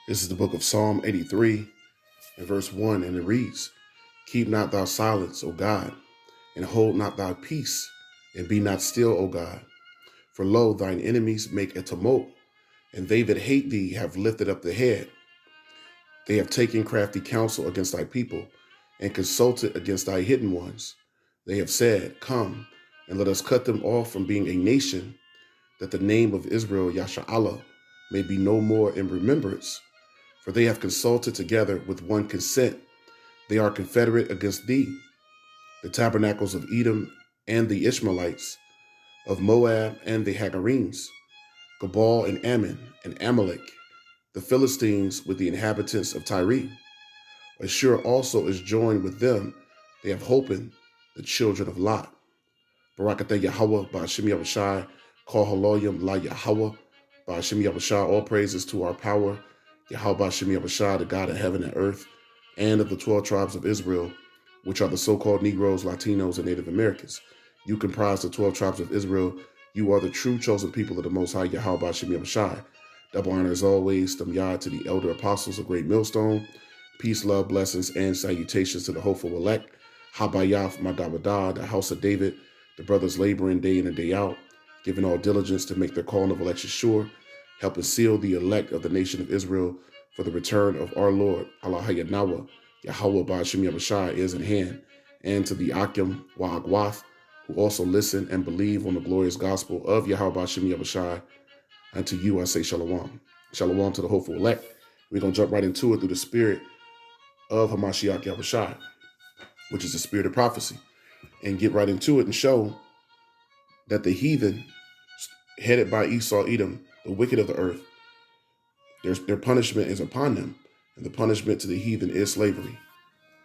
This is the book of Psalm 83 and verse 1, and it reads, Keep not thou silence, O God, and hold not thy peace, and be not still, O God. For lo, thine enemies make a tumult, and they that hate thee have lifted up the head. They have taken crafty counsel against thy people, and consulted against thy hidden ones. They have said, Come, and let us cut them off from being a nation, that the name of Israel, Yasha'Allah, may be no more in remembrance. For they have consulted together with one consent. They are confederate against thee, the tabernacles of Edom and the Ishmaelites, of Moab and the Hagarenes, Gabal and Ammon and Amalek, the Philistines with the inhabitants of Tyre. Ashur also is joined with them. They have holpen the children of Lot. Barakatah Yahweh, Ba'ashim Yahushai, Kol Haloyim La Yahweh, Ba'ashim Yahushai, all praises to our power, Yahweh Ba'ashim Yahushai, the God of heaven and earth, and of the 12 tribes of Israel, which are the so-called Negroes, Latinos, and Native Americans. You comprise the 12 tribes of Israel. You are the true chosen people of the Most High, Yahweh Ba'ashim Yahushai. Double honor as always, Yah to the elder apostles of Great Millstone. Peace, love, blessings, and salutations to the hopeful elect. Habayaf Madabada, the house of David, the brothers laboring day in and day out, giving all diligence to make their calling of election sure, helping seal the elect of the nation of Israel for the return of our Lord, Allah Hayanawa, Yahweh Ba'ashim Yahushai is in hand, and to the Akim Wa'agwath, who also listen and believe on the glorious gospel of Yahweh Ba'ashim Yahushai. And to you I say shalom. Shalom to the hopeful elect. We're going to jump right into it through the spirit of Hamashiach Yahushai, which is the spirit of prophecy, and get right into it and show that the heathen, headed by Esau, Edom, the wicked of the earth, their punishment is upon them, and the punishment to the heathen is slavery.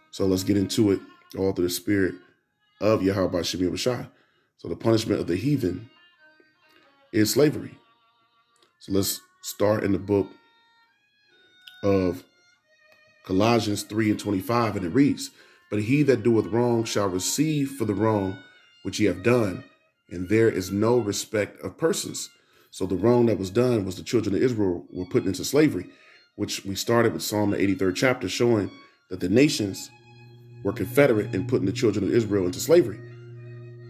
So let's get into it all through the spirit of Yahweh Ba'ashim Yahushai. So the punishment of the heathen is slavery. So let's start in the book of Colossians 3:25, and it reads, But he that doeth wrong shall receive for the wrong which he have done, and there is no respect of persons. So the wrong that was done was the children of Israel were put into slavery, which we started with Psalm the 83rd chapter, showing that the nations were confederate in putting the children of Israel into slavery.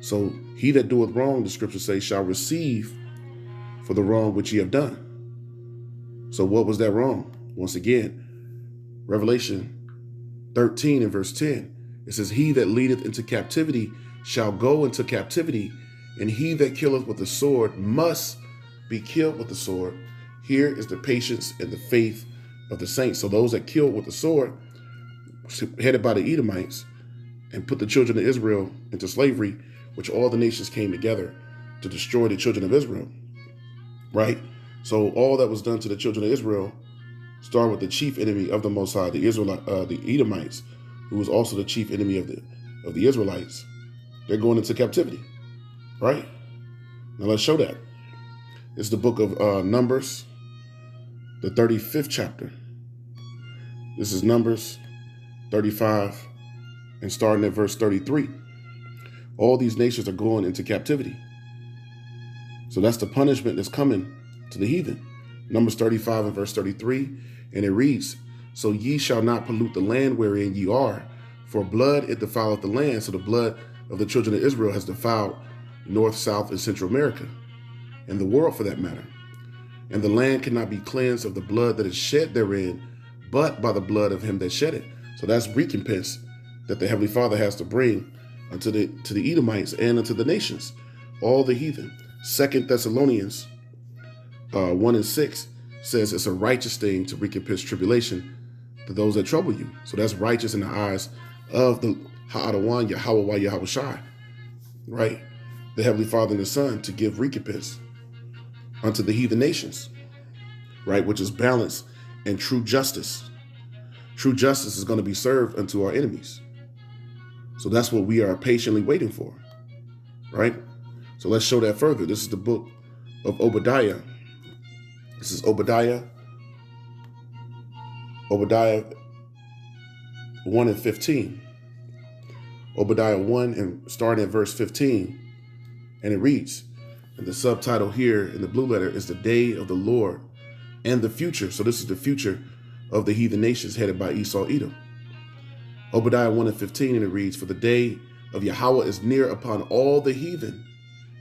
So he that doeth wrong, the scriptures say, shall receive for the wrong which ye have done. So what was that wrong? Once again, Revelation 13 and verse 10, it says, He that leadeth into captivity shall go into captivity, and he that killeth with the sword must be killed with the sword. Here is the patience and the faith of the saints. So those that killed with the sword, headed by the Edomites, and put the children of Israel into slavery, which all the nations came together to destroy the children of Israel, right? So all that was done to the children of Israel started with the chief enemy of the Most High, the Edomites, who was also the chief enemy of the Israelites. They're going into captivity, right? Now let's show that. It's the book of Numbers, the 35th chapter. This is Numbers 35, and starting at verse 33. All these nations are going into captivity. So that's the punishment that's coming to the heathen. Numbers 35 and verse 33, and it reads, So ye shall not pollute the land wherein ye are, for blood it defileth the land. So the blood of the children of Israel has defiled North, South, and Central America, and the world for that matter. And the land cannot be cleansed of the blood that is shed therein, but by the blood of him that shed it. So that's recompense that the Heavenly Father has to bring unto the Edomites and unto the nations, all the heathen. 2 Thessalonians 1 and 6 says it's a righteous thing to recompense tribulation to those that trouble you. So that's righteous in the eyes of the Ha'adawan Yahweh Yahushai, right? The Heavenly Father and the Son, to give recompense unto the heathen nations, right? Which is balance and true justice. True justice is going to be served unto our enemies. So that's what we are patiently waiting for, right? So let's show that further. This is the book of Obadiah. This is Obadiah 1 and 15. Obadiah 1 and starting at verse 15. And it reads, and the subtitle here in the blue letter is the day of the Lord and the future. So this is the future of the heathen nations headed by Esau, Edom. Obadiah 1:15, and it reads, For the day of Yahweh is near upon all the heathen.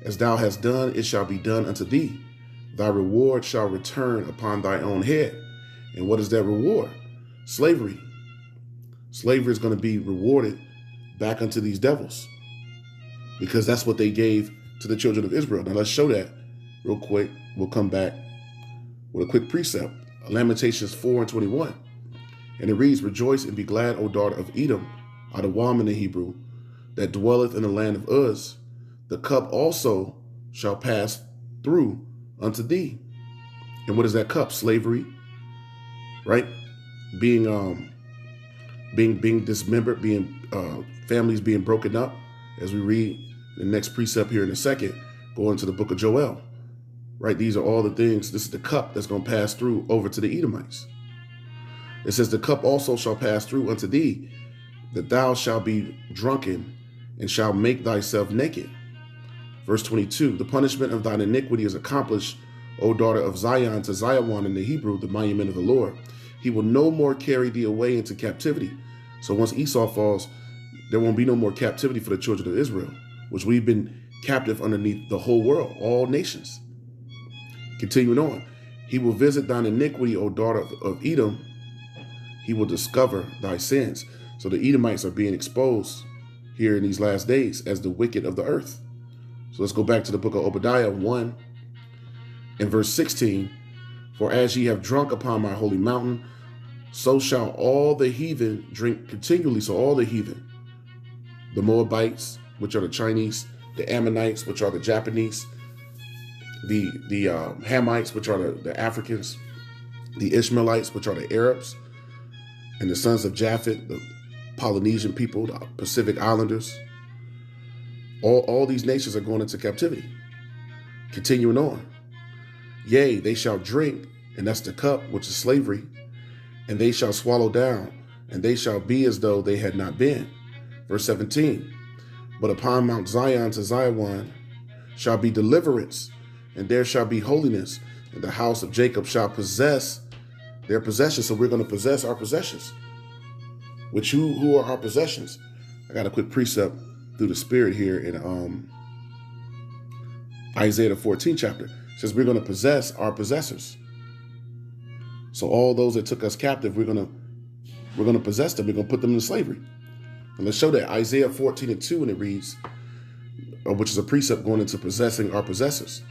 As thou hast done, it shall be done unto thee. Thy reward shall return upon thy own head. And what is that reward? Slavery. Slavery is going to be rewarded back unto these devils, because that's what they gave to the children of Israel. Now let's show that real quick. We'll come back with a quick precept. Lamentations 4:21. And it reads, Rejoice and be glad, O daughter of Edom, Adawam in the Hebrew, that dwelleth in the land of Uz. The cup also shall pass through unto thee. And what is that cup? Slavery, right? Being dismembered, families being broken up, as we read the next precept here in a second, going to the book of Joel, right? These are all the things. This is the cup that's going to pass through over to the Edomites. It says, the cup also shall pass through unto thee, that thou shalt be drunken and shalt make thyself naked. Verse 22, the punishment of thine iniquity is accomplished, O daughter of Zion, to Zion in the Hebrew, the monument of the Lord. He will no more carry thee away into captivity. So once Esau falls, there won't be no more captivity for the children of Israel, which we've been captive underneath the whole world, all nations. Continuing on, he will visit thine iniquity, O daughter of Edom. He will discover thy sins. So the Edomites are being exposed here in these last days as the wicked of the earth. So let's go back to the book of Obadiah 1 and verse 16. For as ye have drunk upon my holy mountain, so shall all the heathen drink continually. So all the heathen, the Moabites, which are the Chinese, the Ammonites, which are the Japanese, the Hamites, which are the Africans, the Ishmaelites, which are the Arabs, and the sons of Japhet, the Polynesian people, the Pacific Islanders. All these nations are going into captivity. Continuing on. Yea, they shall drink, and that's the cup, which is slavery, and they shall swallow down, and they shall be as though they had not been. Verse 17. But upon Mount Zion to Zion shall be deliverance, and there shall be holiness, and the house of Jacob shall possess their possessions. So we're going to possess our possessions. Which who are our possessions? I got a quick precept through the Spirit here in Isaiah the 14th chapter. It says we're going to possess our possessors. So all those that took us captive, we're going to possess them. We're going to put them into slavery. And let's show that Isaiah 14:2, and it reads, which is a precept going into possessing our possessors.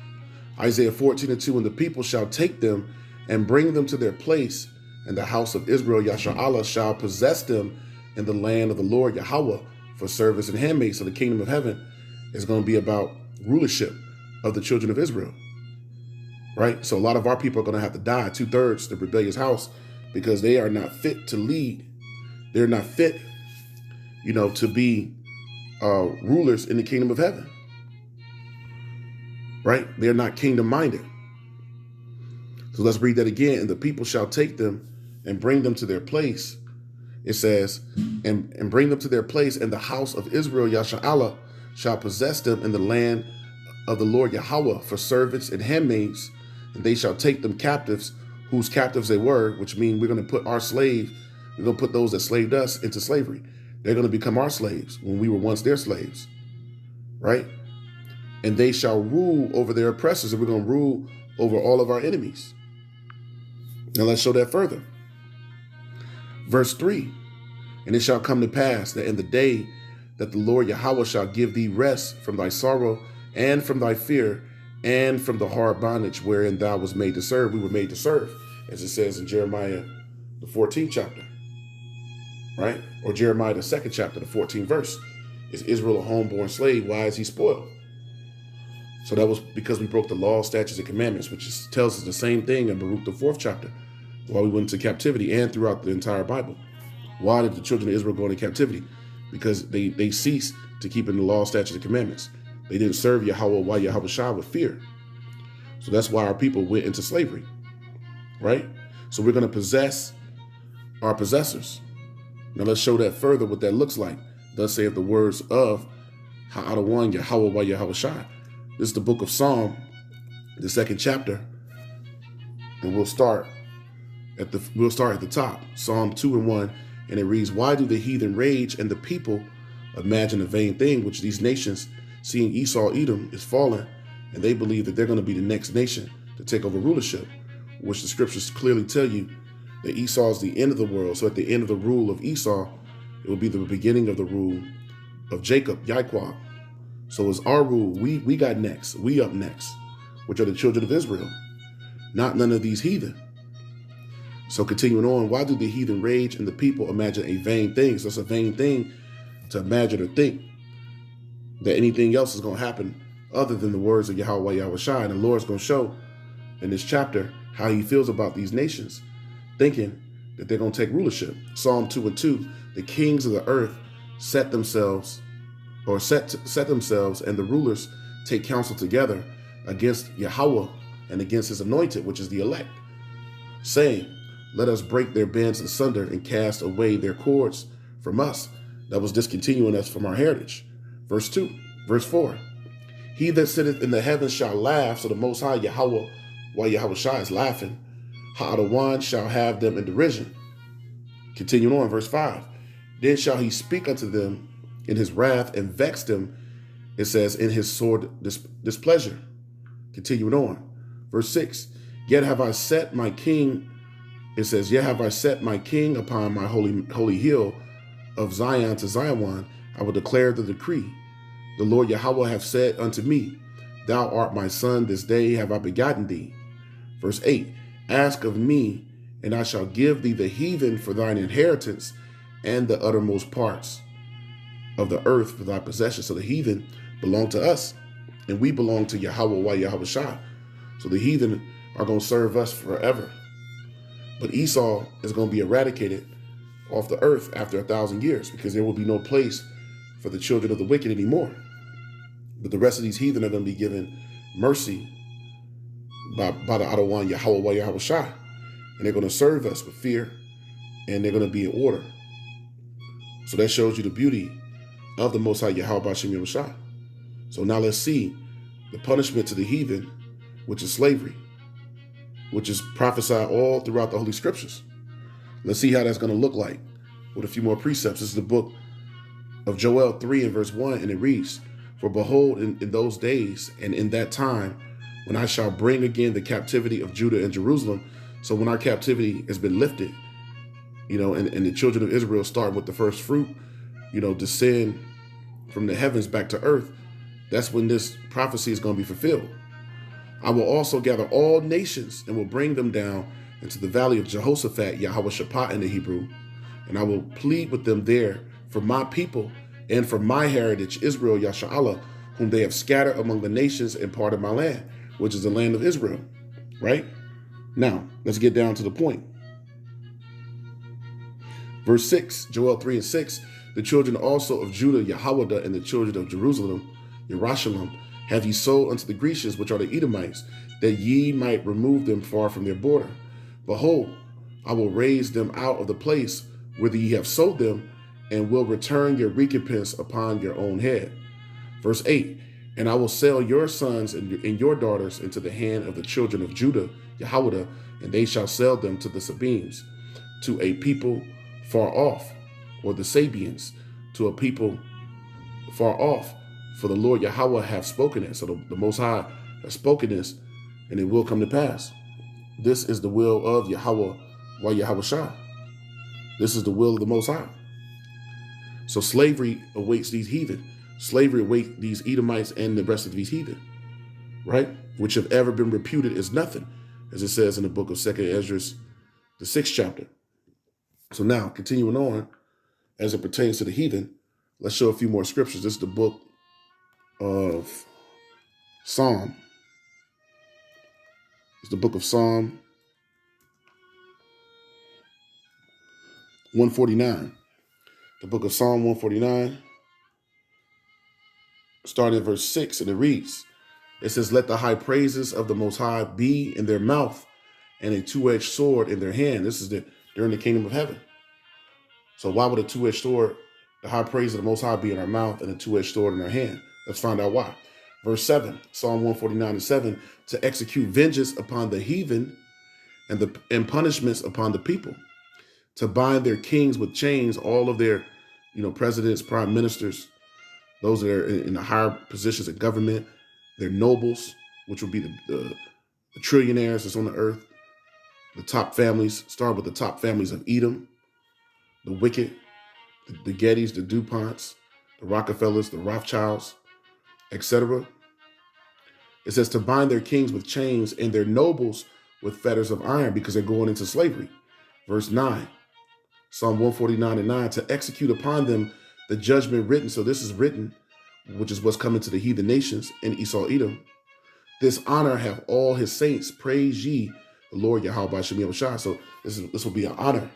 Isaiah 14:2, and the people shall take them and bring them to their place, and the house of Israel, Yasha'Allah, shall possess them in the land of the Lord, Yahweh, for service and handmaid. So the kingdom of heaven is going to be about rulership of the children of Israel, right? So a lot of our people are going to have to die, 2/3, the rebellious house, because they are not fit to lead. They're not fit, to be rulers in the kingdom of heaven, right? They're not kingdom minded. So let's read that again. And the people shall take them and bring them to their place. It says, and bring them to their place, and the house of Israel, Yasha'Allah, shall possess them in the land of the Lord Yahweh for servants and handmaids, and they shall take them captives, whose captives they were, which means we're going to put we're going to put those that slaved us into slavery. They're going to become our slaves when we were once their slaves, right? And they shall rule over their oppressors, and we're going to rule over all of our enemies. Now let's show that further. Verse 3, and it shall come to pass that in the day that the Lord Yahweh shall give thee rest from thy sorrow and from thy fear and from the hard bondage wherein thou was made to serve. We were made to serve, as it says in Jeremiah, the 14th chapter, right? Or Jeremiah, the 2nd chapter, the 14th verse. Is Israel a homeborn slave? Why is he spoiled? So that was because we broke the law, statutes, and commandments, which tells us the same thing in Baruch, the 4th chapter, while we went into captivity and throughout the entire Bible. Why did the children of Israel go into captivity? Because they ceased to keep in the law, statutes, and commandments. They didn't serve Yahweh, why Yahweh Shah, with fear. So that's why our people went into slavery, right? So we're going to possess our possessors. Now let's show that further, what that looks like. Thus saith the words of Ha'adawan Yahweh why Yahweh Shah. This is the book of Psalm, the 2nd chapter, and we'll start We'll start at the top, Psalm 2:1, and it reads, "Why do the heathen rage and the people imagine a vain thing, which these nations, seeing Esau, Edom, is fallen, and they believe that they're going to be the next nation to take over rulership," which the scriptures clearly tell you that Esau is the end of the world. So at the end of the rule of Esau, it will be the beginning of the rule of Jacob, Yaquab. So it's our rule. We got next. We up next, which are the children of Israel, not none of these heathen. So continuing on, why do the heathen rage and the people imagine a vain thing? So it's a vain thing to imagine or think that anything else is going to happen other than the words of Yahweh Yahushua. And the Lord's going to show in this chapter how he feels about these nations, thinking that they're going to take rulership. Psalm 2:2, the kings of the earth set themselves, and the rulers take counsel together against Yahweh and against his anointed, which is the elect, saying, let us break their bands asunder and cast away their cords from us. That was discontinuing us from our heritage. Verse 4, he that sitteth in the heavens shall laugh. So the Most High Yahweh, while Yahushua is laughing, Ha'adawan shall have them in derision. Continuing on, verse 5, then shall he speak unto them in his wrath and vex them, it says, in his sword displeasure. Continuing on, verse 6, yet have I set my king, it says, yet have I set my king upon my holy hill of Zion to Zion. I will declare the decree. The Lord Yahweh hath said unto me, thou art my son, this day have I begotten thee. Verse 8, ask of me, and I shall give thee the heathen for thine inheritance, and the uttermost parts of the earth for thy possession. So the heathen belong to us, and we belong to Yahweh Yahushua. So the heathen are going to serve us forever. But Esau is going to be eradicated off the earth after 1,000 years, because there will be no place for the children of the wicked anymore. But the rest of these heathen are going to be given mercy by the Adawan Yahweh Yahushua. And they're going to serve us with fear, and they're going to be in order. So that shows you the beauty of the Most High Yahweh B'Shem Yahushua. So now let's see the punishment to the heathen, which is slavery, which is prophesied all throughout the Holy Scriptures. Let's see how that's going to look like with a few more precepts. This is the book of Joel 3 and verse 1, and it reads, for behold, in those days and in that time, when I shall bring again the captivity of Judah and Jerusalem. So when our captivity has been lifted, and the children of Israel start with the first fruit, descend from the heavens back to earth, that's when this prophecy is going to be fulfilled. I will also gather all nations and will bring them down into the valley of Jehoshaphat, Yahweh Shaphat in the Hebrew, and I will plead with them there for my people and for my heritage, Israel, Yasha'Allah, whom they have scattered among the nations and part of my land, which is the land of Israel, right? Now, let's get down to the point. Verse 6, Joel 3 and 6, the children also of Judah, Yahweh, and the children of Jerusalem, Yerushalayim, have ye sold unto the Grecians, which are the Edomites, that ye might remove them far from their border. Behold, I will raise them out of the place whither ye have sold them, and will return your recompense upon your own head. Verse 8, and I will sell your sons and your daughters into the hand of the children of Judah, Yahweh, and they shall sell them to the Sabeans, to a people far off, or the Sabians, to a people far off, for the Lord Yahweh hath spoken it. So the Most High has spoken this, and it will come to pass. This is the will of Yahweh Yahushua. This is the will of the Most High. So slavery awaits these heathen. Slavery awaits these Edomites and the rest of these heathen, right? Which have ever been reputed as nothing, as it says in the book of 2nd Ezra, the 6th chapter. So now, continuing on, as it pertains to the heathen, let's show a few more scriptures. This is the book of Psalm. It's the book of Psalm 149. The book of Psalm 149, starting at verse 6, and it reads, it says, let the high praises of the Most High be in their mouth, and a two-edged sword in their hand. This is during the kingdom of heaven. So why would a two-edged sword, the high praise of the Most High, be in our mouth and a two-edged sword in our hand? Let's find out why. Verse 7, Psalm 149 and 7, to execute vengeance upon the heathen and punishments upon the people, to bind their kings with chains, all of their, presidents, prime ministers, those that are in the higher positions of government, their nobles, which would be the trillionaires that's on the earth, the top families, start with the top families of Edom, the wicked, the Gettys, the DuPonts, the Rockefellers, the Rothschilds, etc. It says to bind their kings with chains and their nobles with fetters of iron, because they're going into slavery. Verse 9, Psalm 149:9, to execute upon them the judgment written. So this is written, which is what's coming to the heathen nations in Esau, Edom. This honor have all his saints. Praise ye the Lord Yahweh Shem Yahushua. So this will be an honor.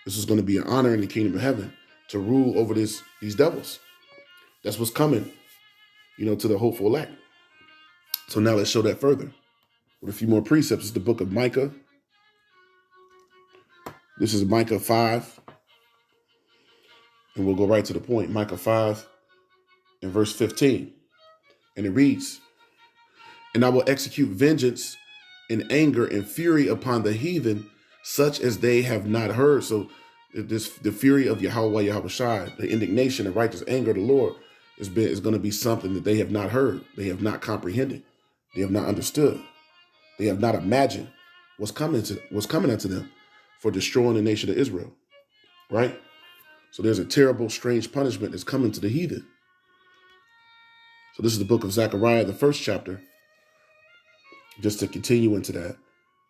This is going to be an honor in the kingdom of heaven to rule over these devils. That's what's coming, to the hopeful elect. So now let's show that further with a few more precepts. It's the book of Micah. This is Micah 5. And we'll go right to the point. Micah 5 and verse 15. And it reads, and I will execute vengeance in anger and fury upon the heathen, such as they have not heard. So the fury of Yahweh Yahushua, the indignation and righteous anger of the Lord is going to be something that they have not heard. They have not comprehended. They have not understood. They have not imagined what's coming unto them for destroying the nation of Israel. Right? So there's a terrible, strange punishment that's coming to the heathen. So this is the book of Zechariah, the first chapter. Just to continue into that,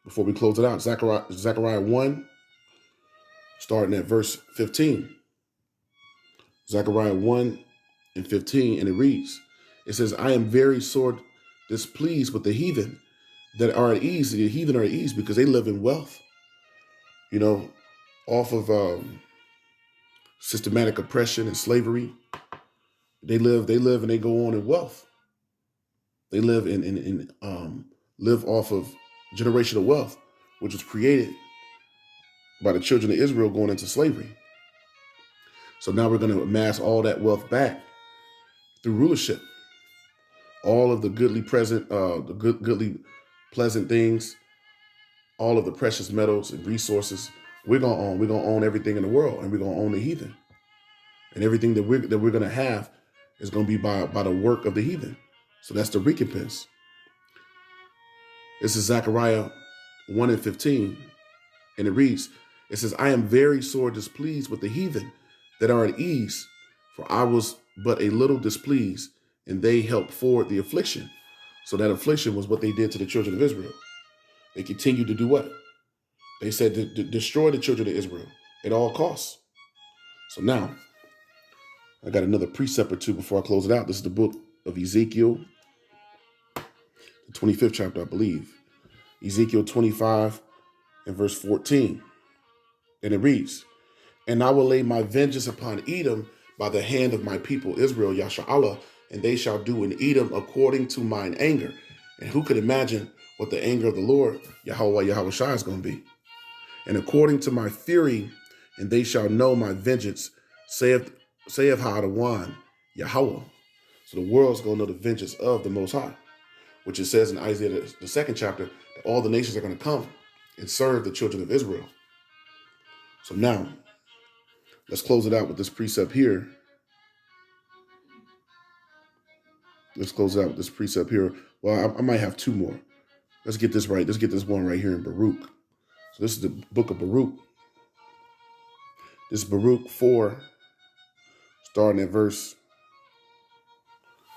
before we close it out, Zechariah 1, starting at verse 15. Zechariah 1 and 15, and it reads, it says, I am very sore displeased with the heathen that are at ease. The heathen are at ease because they live in wealth, off of systematic oppression and slavery. They live and they go on in wealth. They live live off of generational wealth, which was created by the children of Israel going into slavery. So now we're going to amass all that wealth back through rulership. All of the goodly pleasant things, all of the precious metals and resources we're going to own. We're going to own everything in the world, and we're going to own the heathen. And everything that we're going to have is going to be by the work of the heathen. So that's the recompense. This is Zechariah 1 and 15, and it reads, it says, I am very sore displeased with the heathen that are at ease, for I was but a little displeased, and they helped forward the affliction. So that affliction was what they did to the children of Israel. They continued to do what? They said to destroy the children of Israel at all costs. So now, I got another precept or two before I close it out. This is the book of Ezekiel, the 25th chapter, I believe. Ezekiel 25 and verse 14. And it reads, and I will lay my vengeance upon Edom by the hand of my people Israel, Yasha'Allah, and they shall do in Edom according to mine anger. And who could imagine what the anger of the Lord, Yahweh Yahushua, is going to be? And according to my fury, and they shall know my vengeance, saith Ha'adawan, Yahweh. So the world's going to know the vengeance of the Most High, which it says in Isaiah, the second chapter, that all the nations are going to come and serve the children of Israel. So now, let's close it out with this precept here. Well, I might have two more. Let's get this right. Let's get this one right here in Baruch. So this is the book of Baruch. This is Baruch 4, starting at verse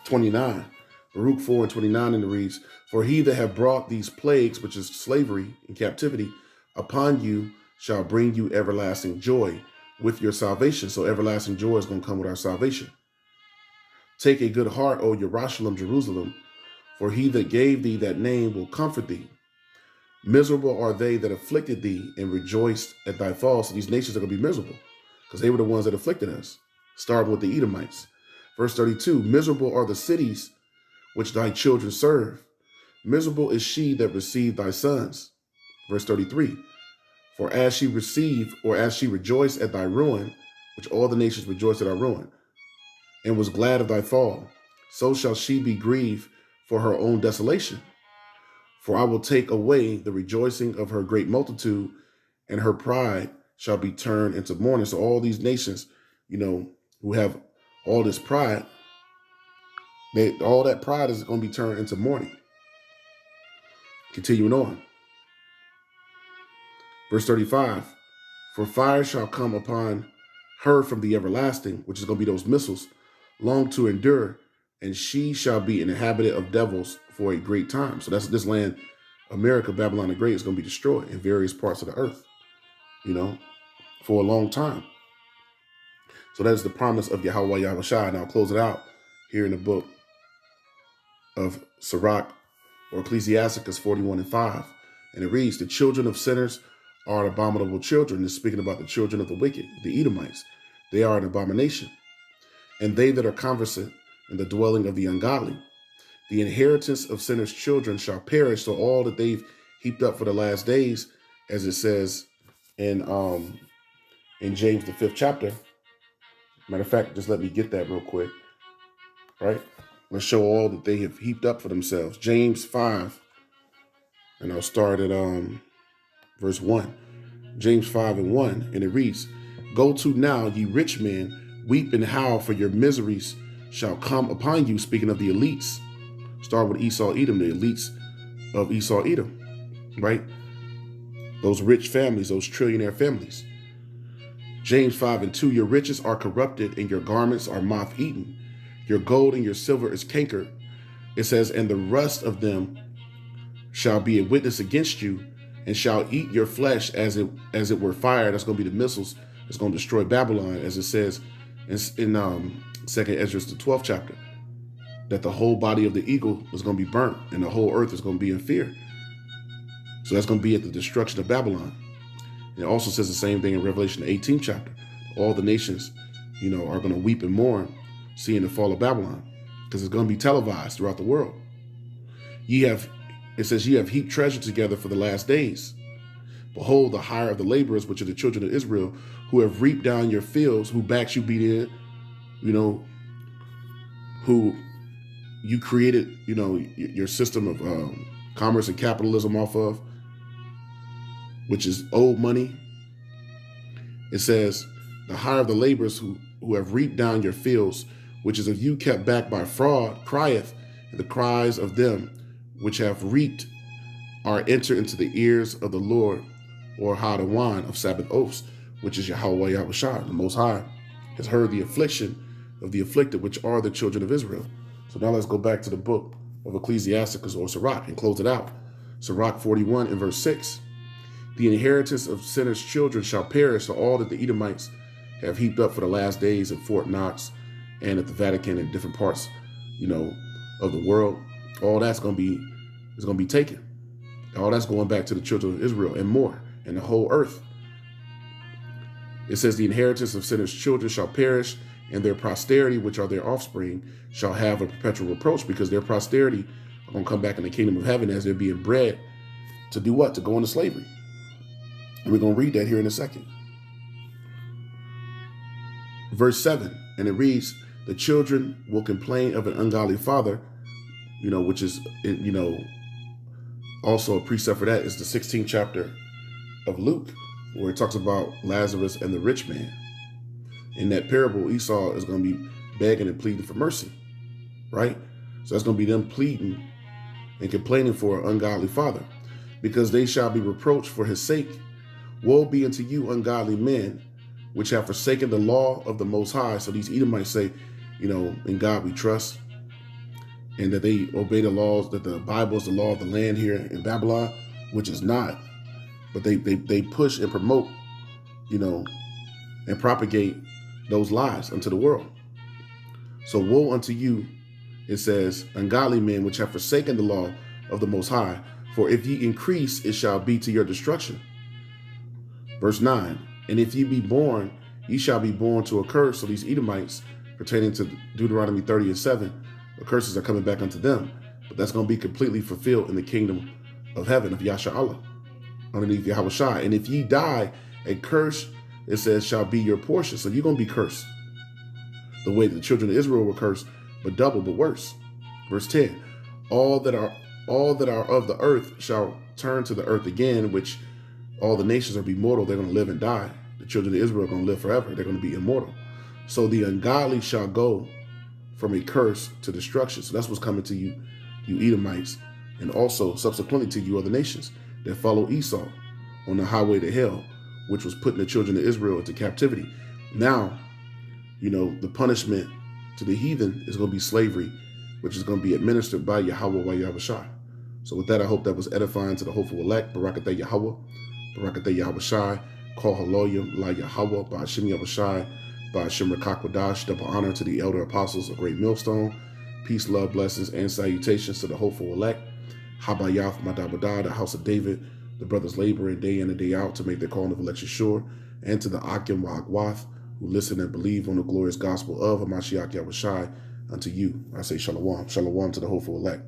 29. Baruch 4 and 29, and it reads, for he that have brought these plagues, which is slavery and captivity, upon you shall bring you everlasting joy with your salvation. So everlasting joy is going to come with our salvation. Take a good heart, O Yerushalayim, Jerusalem, for he that gave thee that name will comfort thee. Miserable are they that afflicted thee and rejoiced at thy fall. So these nations are going to be miserable because they were the ones that afflicted us, starting with the Edomites. Verse 32, miserable are the cities which thy children serve. Miserable is she that received thy sons. Verse 33, for as she received, or as she rejoiced at thy ruin, which all the nations rejoiced at our ruin, and was glad of thy fall, so shall she be grieved for her own desolation. For I will take away the rejoicing of her great multitude, and her pride shall be turned into mourning. So all these nations, who have all this pride, all that pride is going to be turned into mourning. Continuing on. Verse 35, for fire shall come upon her from the everlasting, which is going to be those missiles, long to endure, and she shall be an inhabitant of devils for a great time. So that's this land, America, Babylon the Great, is going to be destroyed in various parts of the earth, for a long time. So that is the promise of Yahweh Yahushua. And I'll close it out here in the book of Sirach, or Ecclesiasticus 41:5. And it reads, the children of sinners are abominable children. It's speaking about the children of the wicked, the Edomites. They are an abomination. And they that are conversant in the dwelling of the ungodly. The inheritance of sinners' children shall perish. So all that they've heaped up for the last days, as it says in James, the 5th chapter. Matter of fact, just let me get that real quick. Right? Let's show all that they have heaped up for themselves. James 5, and I'll start at verse 1. James 5:1, and it reads, go to now, ye rich men, weep and howl, for your miseries shall come upon you. Speaking of the elites. Start with Esau, Edom, the elites of Esau, Edom, right? Those rich families, those trillionaire families. James 5:2, your riches are corrupted, and your garments are moth-eaten. Your gold and your silver is cankered. It says, and the rust of them shall be a witness against you, and shall eat your flesh as it were fire. That's going to be the missiles that's going to destroy Babylon, as it says in 2nd Ezra, the 12th chapter, that the whole body of the eagle is going to be burnt, and the whole earth is going to be in fear. So that's going to be at the destruction of Babylon. And it also says the same thing in Revelation, the 18th chapter. All the nations, are going to weep and mourn, seeing the fall of Babylon, because it's going to be televised throughout the world. It says, ye have heaped treasure together for the last days. Behold, the hire of the laborers, which are the children of Israel, who have reaped down your fields, who backs you beat in, who you created, your system of commerce and capitalism off of, which is old money. It says, the hire of the laborers who have reaped down your fields, which is of you kept back by fraud, crieth, and the cries of them which have reaped are entered into the ears of the Lord, or Hadawan of Sabbath oaths, which is Yahweh Yahushua, the Most High, has heard the affliction of the afflicted, which are the children of Israel. So now let's go back to the book of Ecclesiasticus, or Sirach, and close it out. Sirach 41 and verse 6. The inheritance of sinners' children shall perish, so all that the Edomites have heaped up for the last days at Fort Knox and at the Vatican and different parts, of the world, all that's going to be taken. All that's going back to the children of Israel and more, and the whole earth. It says, the inheritance of sinners' children shall perish, and their posterity, which are their offspring, shall have a perpetual reproach, because their posterity are going to come back in the kingdom of heaven as they're being bred to do what? To go into slavery. And we're going to read that here in a second. Verse 7, and it reads, the children will complain of an ungodly father, which is, also a precept for that is the 16th chapter of Luke, where it talks about Lazarus and the rich man. In that parable, Esau is going to be begging and pleading for mercy, right? So that's going to be them pleading and complaining for an ungodly father, because they shall be reproached for his sake. Woe be unto you, ungodly men, which have forsaken the law of the Most High. So these Edomites say, in God we trust, and that they obey the laws, that the Bible is the law of the land here in Babylon, which is not. But they push and promote, and propagate those lies unto the world. So woe unto you, it says, ungodly men, which have forsaken the law of the Most High, for if ye increase, it shall be to your destruction. Verse 9, and if ye be born, ye shall be born to a curse. So these Edomites, pertaining to Deuteronomy 30:7, the curses are coming back unto them. But that's going to be completely fulfilled in the kingdom of heaven of Yasha Allah, underneath Yahushua. And if ye die, a curse, it says, shall be your portion. So you're going to be cursed. The way the children of Israel were cursed, but double, but worse. Verse 10, all that all that are of the earth shall turn to the earth again, which all the nations are be mortal. They're going to live and die. The children of Israel are going to live forever. They're going to be immortal. So the ungodly shall go from a curse to destruction. So that's what's coming to you, you Edomites, and also subsequently to you other nations that follow Esau on the highway to hell, which was putting the children of Israel into captivity. Now, the punishment to the heathen is going to be slavery, which is going to be administered by Yahweh by Yahushua. So with that, I hope that was edifying to the hopeful elect. Barakatah Yahweh, Barakatah Yahushai, Call Haloyim, La Yahweh, Ba'ashim Yahushai, Ba'ashim Rakakwadash, double honor to the elder apostles of Great Millstone. Peace, love, blessings, and salutations to the hopeful elect. Habayath Madabadah, the house of David, the brothers laboring day in and day out to make their calling of election sure, and to the Akim Wa'agwath, who listen and believe on the glorious gospel of Hamashiach Yahushai unto you. I say shalom, shalom to the hopeful elect.